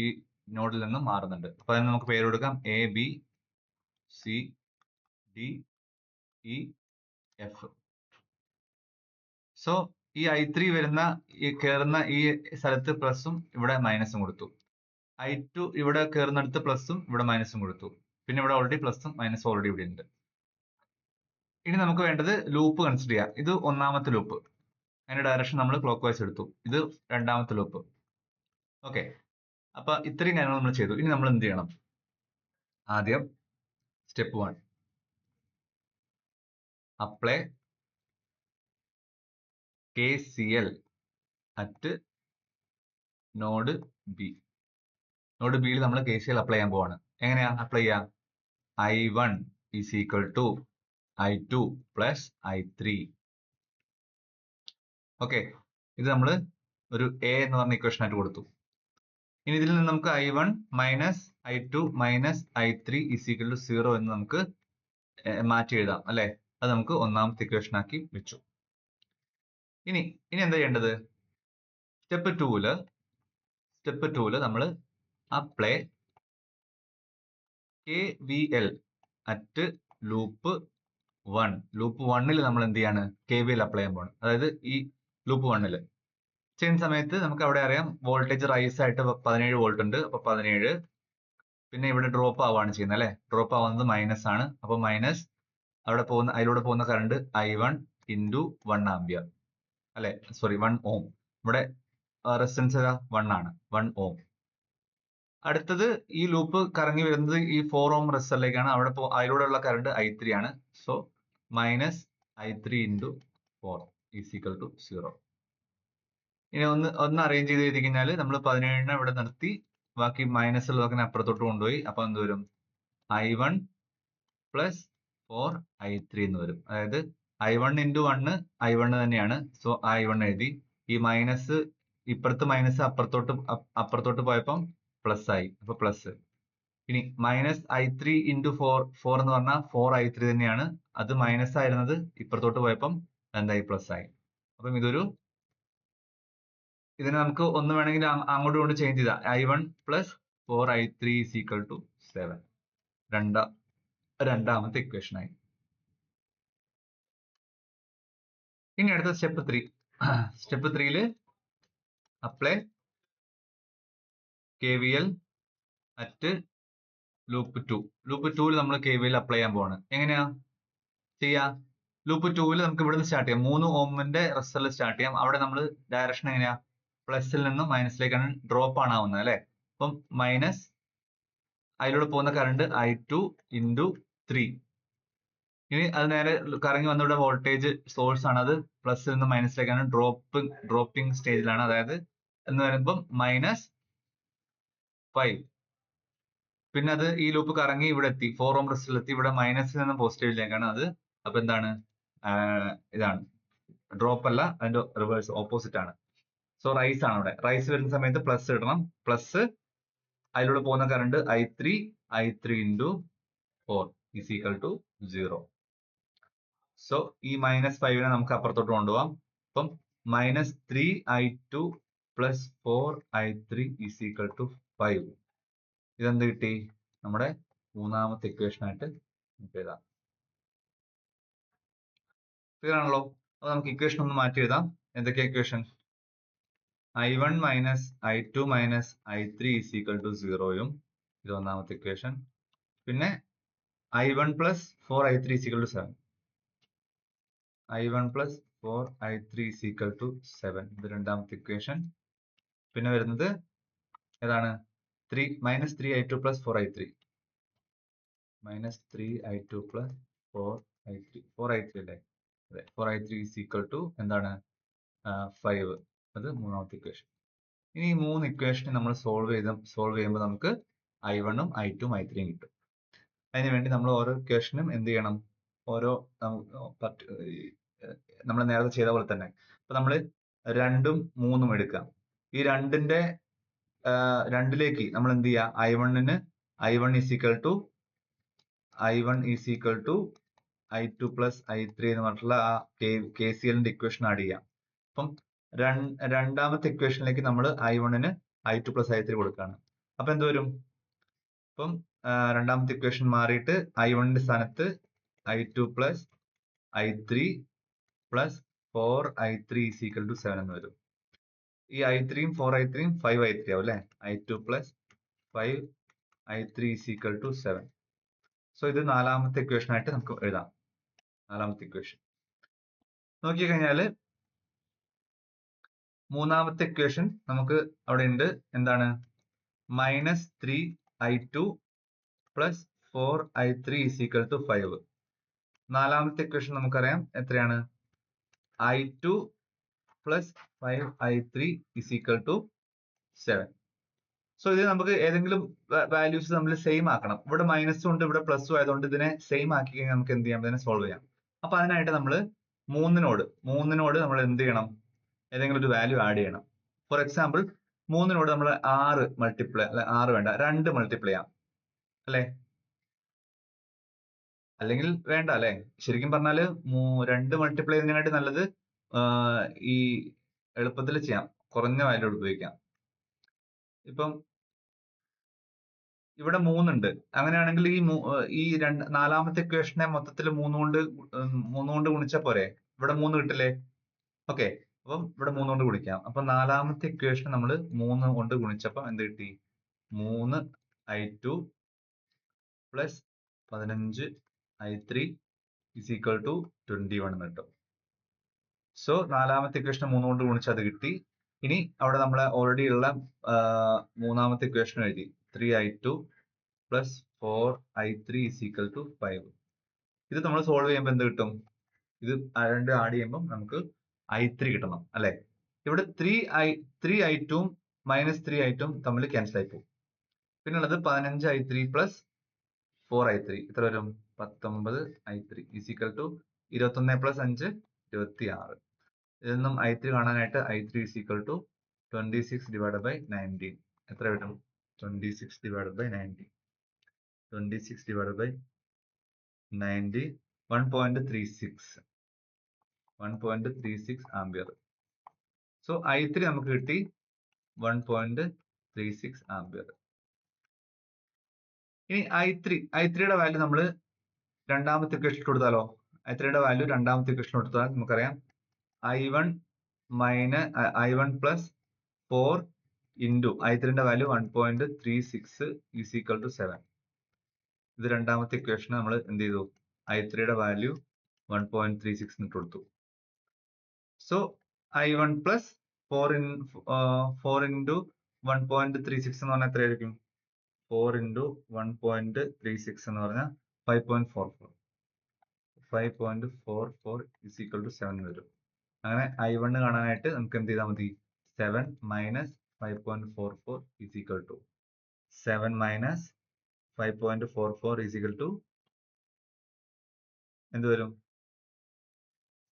ഈ നോഡിൽ നിന്ന് മാറുന്നുണ്ട്. അപ്പൊ അതിന് നമുക്ക് പേര് കൊടുക്കാം ABCDEF. സോ ഈ I3 വരുന്ന ഈ കയറുന്ന ഈ സ്ഥലത്ത് പ്ലസും ഇവിടെ മൈനസും കൊടുത്തു. I2 ഇവിടെ കയറുന്നിടത്ത് പ്ലസും ഇവിടെ മൈനസും കൊടുത്തു. പിന്നെ ഇവിടെ ഓൾറെഡി പ്ലസും മൈനസും ഓൾറെഡി ഇവിടെ ഉണ്ട്. ഇനി നമുക്ക് വേണ്ടത് ലൂപ്പ് കൺസിഡർ ചെയ്യാം. ഇത് ഒന്നാമത്തെ ലൂപ്പ്, അതിന്റെ ഡയറക്ഷൻ നമ്മൾ ക്ലോക്ക് വൈസ് എടുത്തു. ഇത് രണ്ടാമത്തെ ലൂപ്പ്. ഓക്കെ, അപ്പൊ ഇത്രയും കാര്യങ്ങൾ നമ്മൾ ചെയ്തു. ഇനി നമ്മൾ എന്ത് ചെയ്യണം? ആദ്യം step 1, apply KCL at node B. Node ബിയിൽ നമ്മൾ KCL അപ്ലൈ ചെയ്യാൻ പോവാണ്. എങ്ങനെയാ അപ്ലൈ ചെയ്യാം? I1 is equal to I2 plus I3. Okay, ഇത് നമ്മൾ ഒരു A എന്ന് പറഞ്ഞ ഇക്വേഷൻ ആയിട്ട് കൊടുത്തു. ഇനി ഇതിൽ നിന്ന് നമുക്ക് I1 minus I2 minus I3 is equal to 0 എന്ന് നമുക്ക് മാറ്റി എഴുതാം അല്ലെ? അത് നമുക്ക് ഒന്നാമത്തെ ഇക്വേഷൻ ആക്കി വെച്ചു. ഇനി എന്താ ചെയ്യേണ്ടത്? സ്റ്റെപ്പ് 2 നമ്മൾ apply KVL at loop 1. Loop 1ൽ നമ്മൾ എന്ത് ചെയ്യാണ്? KVL അപ്ലൈ ചെയ്യാൻ പോകണം. അതായത് ഈ ലൂപ്പ് 1ൽ ചെയ്യുന്ന സമയത്ത് നമുക്ക് അവിടെ അറിയാം വോൾട്ടേജ് റൈസ് ആയിട്ട് 17 വോൾട്ട് ഉണ്ട്. അപ്പൊ 17, പിന്നെ ഇവിടെ ഡ്രോപ്പ് ആവുകയാണ് ചെയ്യുന്നത് അല്ലെ? ഡ്രോപ്പ് ആവുന്നത് മൈനസ് ആണ്. അപ്പൊ മൈനസ് അതിലൂടെ പോകുന്ന കറണ്ട് I1 ഇൻറ്റു 1 ആംപിയർ അല്ലെ? സോറി 1 ഓം. ഇവിടെ റെസിസ്റ്റൻസ് 1 ആണ്, 1 ഓം. അടുത്തത് ഈ ലൂപ്പ് കറങ്ങി വരുന്നത് ഈ 4 ഓം റെസിസ്റ്ററിലേക്കാണ്. അതിലൂടെയുള്ള കറണ്ട് I3 ആണ്. So minus I3 into 4 is equal to 0. ഇനി ഒന്ന് അറേഞ്ച് ചെയ്ത് എഴുതി കഴിഞ്ഞാൽ നമ്മൾ 17 ഇവിടെ നിർത്തി, ബാക്കി മൈനസ് ഉള്ളതൊക്കെ അപ്പുറത്തോട്ട് കൊണ്ടുപോയി. അപ്പൊ എന്ത് വരും? I1 പ്ലസ് 4I3 എന്ന് വരും. അതായത് I1 ഇൻറ്റു 1 I1 തന്നെയാണ്. സോ I1 എഴുതി. ഈ മൈനസ് ഇപ്പുറത്ത് മൈനസ് അപ്പുറത്തോട്ട് പോയപ്പം പ്ലസ് ആയി, അപ്പൊ പ്ലസ്. ഇനി മൈനസ് I3 ഇൻറ്റു 4 എന്ന് പറഞ്ഞാൽ 4I3 തന്നെയാണ്. അത് മൈനസ് ആയിരുന്നത് ഇപ്പുറത്തോട്ട് പോയപ്പം എന്തായി? പ്ലസ് ആയി. അപ്പം ഇതിനെ നമുക്ക് ഒന്ന് വേണമെങ്കിൽ അങ്ങോട്ടും കൊണ്ട് ചേഞ്ച് ചെയ്താൽ I1 plus 4I3 is equal to 7. രണ്ടാമത്തെ ഇക്വേഷൻ ആയി. ഇനി അടുത്ത സ്റ്റെപ്പ് 3. സ്റ്റെപ്പ് 3ല് apply KVL at loop 2. Loop 2ൽ നമ്മൾ KVL അപ്ലൈ ചെയ്യാൻ പോവാണ്. എങ്ങനെയാ ചെയ്യാ? ലൂപ്പ് 2ൽ നമുക്ക് ഇവിടുന്ന് സ്റ്റാർട്ട് ചെയ്യാം. 3 ഓമിന്റെ റെസിസ്റ്ററിൽ സ്റ്റാർട്ട് ചെയ്യാം. അവിടെ നമ്മൾ ഡയറക്ഷൻ എങ്ങനെയാ? പ്ലസിൽ നിന്ന് മൈനസിലേക്കാണ് ഡ്രോപ്പ് ആണ് ആവുന്നത് അല്ലെ? അപ്പം മൈനസ്, അതിലൂടെ പോകുന്ന കറണ്ട് I2 ഇൻറ്റു 3. ഇനി അത് നേരെ കറങ്ങി വന്ന ഇവിടെ വോൾട്ടേജ് സോഴ്സ് ആണ്. അത് പ്ലസിൽ നിന്ന് മൈനസിലേക്കാണ് ഡ്രോപ്പിംഗ് സ്റ്റേജിലാണ്. അതായത് എന്ന് പറയുമ്പോൾ മൈനസ് 5. പിന്നെ അത് ഈ ലൂപ്പ് കറങ്ങി ഇവിടെ എത്തി, 4 ഓം റെസിസ്റ്ററിൽ എത്തി. ഇവിടെ മൈനസിൽ നിന്ന് പോസിറ്റീവിലേക്കാണ് അത്. അപ്പൊ എന്താണ്? ഇതാണ് ഡ്രോപ്പ് അല്ല, അതിന്റെ റിവേഴ്സ് ഓപ്പോസിറ്റ് ആണ്. സോ റൈസ് ആണ്. ഇവിടെ റൈസ് വരുന്ന സമയത്ത് പ്ലസ് ഇടണം. പ്ലസ് അതിലൂടെ പോകുന്ന current I3 into 4 is equal to 0. So ഈ -5നെ നമുക്ക് അപ്പുറത്തോട്ട് കൊണ്ടുപോകാം. അപ്പം -3I2 plus 4I3 is equal to 5. ഇതെന്ത് കിട്ടി? നമ്മുടെ മൂന്നാമത്തെ ഇക്വേഷൻ ആയിട്ട് നമുക്ക് എഴുതാം. ക്ലിയർ ആണല്ലോ? അപ്പൊ നമുക്ക് ഇക്വേഷൻ ഒന്ന് മാറ്റി എഴുതാം. എന്തൊക്കെയാ equation? I1 minus I2 minus I3 is equal to 0യും, ഇത് ഒന്നാമത്തെ ഇക്വേഷൻ. പിന്നെ I1 plus 4I3 is equal to 7. I1 plus 4I3 is equal to 7. ഇത് രണ്ടാമത്തെ ഇക്വേഷൻ. പിന്നെ വരുന്നത് ഏതാണ്? Minus 3I2 plus 4I3. Minus 3I2 plus 4I3. 4I3 അല്ലേ? അതെ, 4I3 is equal to എന്താണ്? 5. അത് മൂന്നാമത്തെ ഇക്വേഷൻ. ഇനി ഈ മൂന്ന് ഇക്വേഷൻ നമ്മൾ സോൾവ് ചെയ്യുമ്പോൾ നമുക്ക് I1ഉം I2ഉം I3ഉം കിട്ടും. അതിനുവേണ്ടി നമ്മൾ ഓരോ ഇക്വേഷനും എന്ത് ചെയ്യണം? ഓരോ നമ്മൾ നേരത്തെ ചെയ്ത പോലെ തന്നെ. അപ്പൊ നമ്മൾ 2ഉം 3ഉം എടുക്കാം. ഈ രണ്ടിലേക്ക് നമ്മൾ എന്ത് ചെയ്യുക? I1 is equal to I2 plus I3 എന്ന് പറഞ്ഞിട്ടുള്ള ആ KCLന്റെ ഇക്വേഷൻ ആഡ് ചെയ്യാം. അപ്പം രണ്ടാമത്തെ ഇക്വേഷനിലേക്ക് നമ്മൾ I1ന് I2 പ്ലസ് I3 കൊടുക്കുകയാണ്. അപ്പൊ എന്ത് വരും? അപ്പം രണ്ടാമത്തെ ഇക്വേഷൻ മാറിയിട്ട് I1ന്റെ സ്ഥാനത്ത് I2 plus I3 plus 4I3 is equal to 7 എന്ന് വരും. ഈ I3യും 4I3യും 5I3 ആവും അല്ലെ? I2 plus 5I3 is equal to 7. So ഇത് നാലാമത്തെ ഇക്വേഷൻ ആയിട്ട് നമുക്ക് എഴുതാം. നാലാമത്തെ ഇക്വേഷൻ നോക്കിക്കഴിഞ്ഞാല് മൂന്നാമത്തെ ഇക്വേഷൻ നമുക്ക് അവിടെ ഉണ്ട്. എന്താണ്? Minus 3I2 plus 4I3 is equal to 5. നാലാമത്തെ ഇക്വേഷൻ നമുക്കറിയാം എത്രയാണ്? I2 plus 5I3 is equal to 7. So ഇത് നമുക്ക് ഏതെങ്കിലും വാല്യൂസ് നമ്മൾ സെയിം ആക്കണം. ഇവിടെ മൈനസും ഉണ്ട്, ഇവിടെ പ്ലസും ആയതുകൊണ്ട് ഇതിനെ സെയിം ആക്കി കഴിഞ്ഞാൽ നമുക്ക് എന്ത് ചെയ്യാം? ഇതിനെ സോൾവ് ചെയ്യാം. അപ്പൊ അതിനായിട്ട് നമ്മൾ മൂന്നിനോട് നമ്മൾ എന്ത് ചെയ്യണം? ഏതെങ്കിലും ഒരു വാല്യൂ ആഡ് ചെയ്യണം. ഫോർ എക്സാമ്പിൾ 3നോട് നമ്മൾ 6 മൾട്ടിപ്ലൈ, അല്ലെ 6 വേണ്ട 2 മൾട്ടിപ്ലൈ ചെയ്യാം അല്ലെ? അല്ലെങ്കിൽ വേണ്ട അല്ലെ? ശരിക്കും പറഞ്ഞാല് 2 മൾട്ടിപ്ലൈ ചെയ്യുന്നതിനായിട്ട് നല്ലത് ഈ എളുപ്പത്തിൽ ചെയ്യാം, കുറഞ്ഞ വാല്യൂ ഉപയോഗിക്കാം. ഇപ്പം ഇവിടെ 3 ഉണ്ട്. അങ്ങനെയാണെങ്കിൽ ഈ നാലാമത്തെ ഇക്വേഷനെ മൊത്തത്തിൽ 3 കൊണ്ട് ഗുണിച്ചാൽ പോരെ? ഇവിടെ 3 കിട്ടില്ലേ? ഓക്കെ, അപ്പം ഇവിടെ 3 കൊണ്ട് ഗുണിക്കാം. അപ്പൊ നാലാമത്തെ ഇക്വേഷൻ നമ്മൾ 3 കൊണ്ട് ഗുണിച്ചപ്പോൾ എന്ത് കിട്ടി? 3I2 plus 15I3 is equal to 21 എന്ന് കിട്ടും. സോ നാലാമത്തെ ഇക്വേഷൻ 3 കൊണ്ട് ഗുണിച്ചാൽ അത് കിട്ടി. ഇനി അവിടെ നമ്മളെ ഓൾറെഡി ഉള്ള മൂന്നാമത്തെ ഇക്വേഷൻ എഴുതി. 3I2 plus 4I3 is equal to 5. ഇത് നമ്മൾ സോൾവ് ചെയ്യുമ്പോൾ എന്ത് കിട്ടും? ഇത് രണ്ട് ആഡ് ചെയ്യുമ്പോൾ നമുക്ക് I3 കിട്ടണം അല്ലെ? ഇവിടെ 3I2ഉം മൈനസ് 3I2ഉം തമ്മിൽ ക്യാൻസൽ ആയി പോകും. പിന്നുള്ളത് 15I3 പ്ലസ് 4I3 എത്ര വരും? 19I3 is equal to 21 plus 5 26. ഇതിൽ നിന്നും I3 കാണാനായിട്ട് I3 is equal to 26 divided by 19. എത്ര വരും? 26 divided by 90. 26 divided by 90, 1.36 ampere. So I3 നമുക്ക് കിട്ടി 1.36 ആംപിയർ. ഇനി I3യുടെ വാല്യൂ നമ്മൾ രണ്ടാമത്തെ ഇക്വേഷൻ കൊടുത്താലോ? I3യുടെ വാല്യൂ രണ്ടാമത്തെ ഇക്വേഷൻ കൊടുത്താൽ നമുക്കറിയാം I1 പ്ലസ് 4 ഇൻറ്റു I3യുടെ വാല്യൂ 1.36 is equal to 7. ഇത് രണ്ടാമത്തെ ഇക്വേഷൻ നമ്മൾ എന്ത് ചെയ്തു? I3യുടെ വാല്യൂ 1.36 ഇട്ട് കൊടുത്തു. സോ I1 പ്ലസ് 4 ഇൻറ്റു 1.36 എന്ന് പറഞ്ഞാൽ എത്രയായിരിക്കും? 4 ഇൻറ്റു 1.36 എന്ന് പറഞ്ഞാൽ 5.44 is equal to 7 വരും. അങ്ങനെ I1 കാണാനായിട്ട് നമുക്ക് എന്ത് ചെയ്താൽ മതി? 7 minus 5.44 is equal to 7 minus 5.44 is equal to എന്ത് വരും?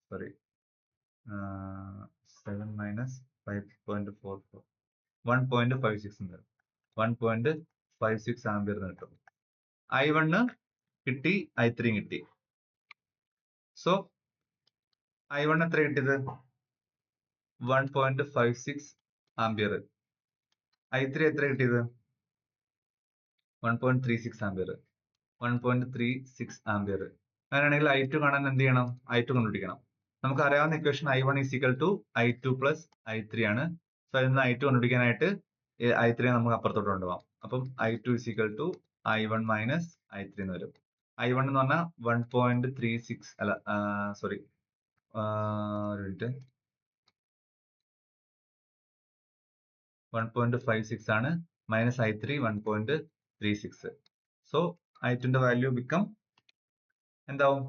സോറി, 7 മൈനസ് 5.44 1.56 എന്ന് വരും. 1.56 ആംപിയർ എന്ന് കിട്ടും. I1 കിട്ടി, I3 കിട്ടി. സോ I1 എത്ര കിട്ടിയത്? 1.56 ആംപിയർ. I3 എത്ര കിട്ടിയത്? 1.36 ആംപിയർ. 1.36 ആംപിയർ. അങ്ങനെയാണെങ്കിൽ I2 കാണാൻ എന്ത് ചെയ്യണം? I2 കണ്ടുപിടിക്കണം. നമുക്ക് അറിയാവുന്ന equation I1 is equal to I2 plus I3 ആണ്. സോ അതിൽ നിന്ന് I2 കണ്ടുപിടിക്കാനായിട്ട് I3 നമുക്ക് അപ്പുറത്തോട്ട് കൊണ്ടുപോകാം. അപ്പം I2 is equal to I1 minus I3 എന്ന് വരും. I1 എന്ന് പറഞ്ഞാൽ 1.36 അല്ല, സോറി, ഒരു മിനിറ്റ് 1.56 ആണ്, മൈനസ് I3 1.36. സോ I2ന്റെ വാല്യൂ ബിക്കം എന്താവും?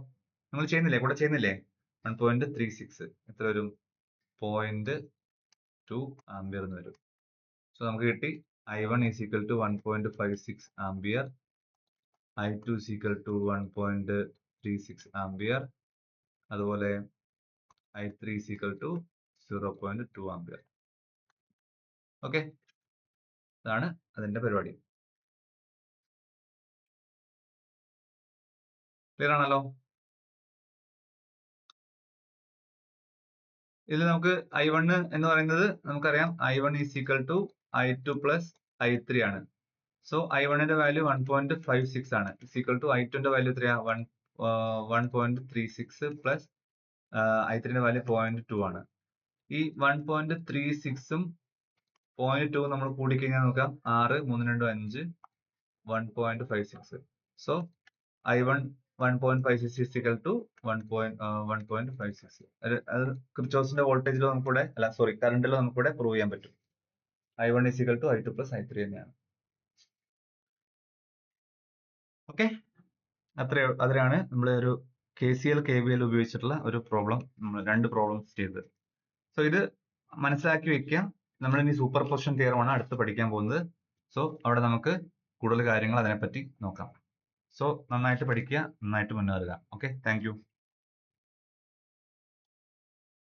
നിങ്ങൾ ചെയ്യുന്നില്ലേ, കൂടെ ചെയ്യുന്നില്ലേ? 1.36 എത്ര വരും? 0.2 ആംബിയർ എന്ന് വരും. സോ നമുക്ക് കിട്ടി I1 is equal to 1.56 ampere, I2 is equal to 1.36 ampere, അതുപോലെ I3 is equal to 0.2 ampere. Okay, അതാണ് അതിന്റെ പരിപാടി. ക്ലിയർ ആണല്ലോ? ഇതിൽ നമുക്ക് I1 എന്ന് പറയുന്നത് നമുക്കറിയാം I1 is equal to I2 plus I3 ആണ്. സോ I1ന്റെ വാല്യൂ 1.56 ആണ്, is equal to I2ന്റെ വാല്യൂ എത്രയാ? 1.36 പ്ലസ് I3ന്റെ വാല്യൂ 0.2 ആണ്. ഈ 1.36ഉം 0.2 നമ്മൾ കൂടിക്കഴിഞ്ഞാൽ നോക്കാം, 6 3 2 5 1.56. So I1 1.56 is equal to 1.56. അത് കിർച്ചോഫിന്റെ വോൾട്ടേജിലോ നമുക്കിവിടെ, അല്ല സോറി കറണ്ടിലോ നമുക്കിവിടെ പ്രൂവ് ചെയ്യാൻ പറ്റും. I1 is equal to I2 plus I3 തന്നെയാണ്. ഓക്കെ, അതിലാണ് നമ്മൾ ഒരു KCL KVL ഉപയോഗിച്ചിട്ടുള്ള ഒരു പ്രോബ്ലം, നമ്മൾ 2 പ്രോബ്ലംസ് ചെയ്തത്. സോ ഇത് മനസ്സിലാക്കി വെക്കുക. നമ്മൾ ഇനി സൂപ്പർ പൊസിഷൻ തിയറമാണ് അടുത്ത് പഠിക്കാൻ പോകുന്നത്. സോ അവിടെ നമുക്ക് കൂടുതൽ കാര്യങ്ങൾ അതിനെപ്പറ്റി നോക്കാം. സോ നന്നായിട്ട് പഠിക്കുക, നന്നായിട്ട് മുന്നേറുക. Okay, thank you.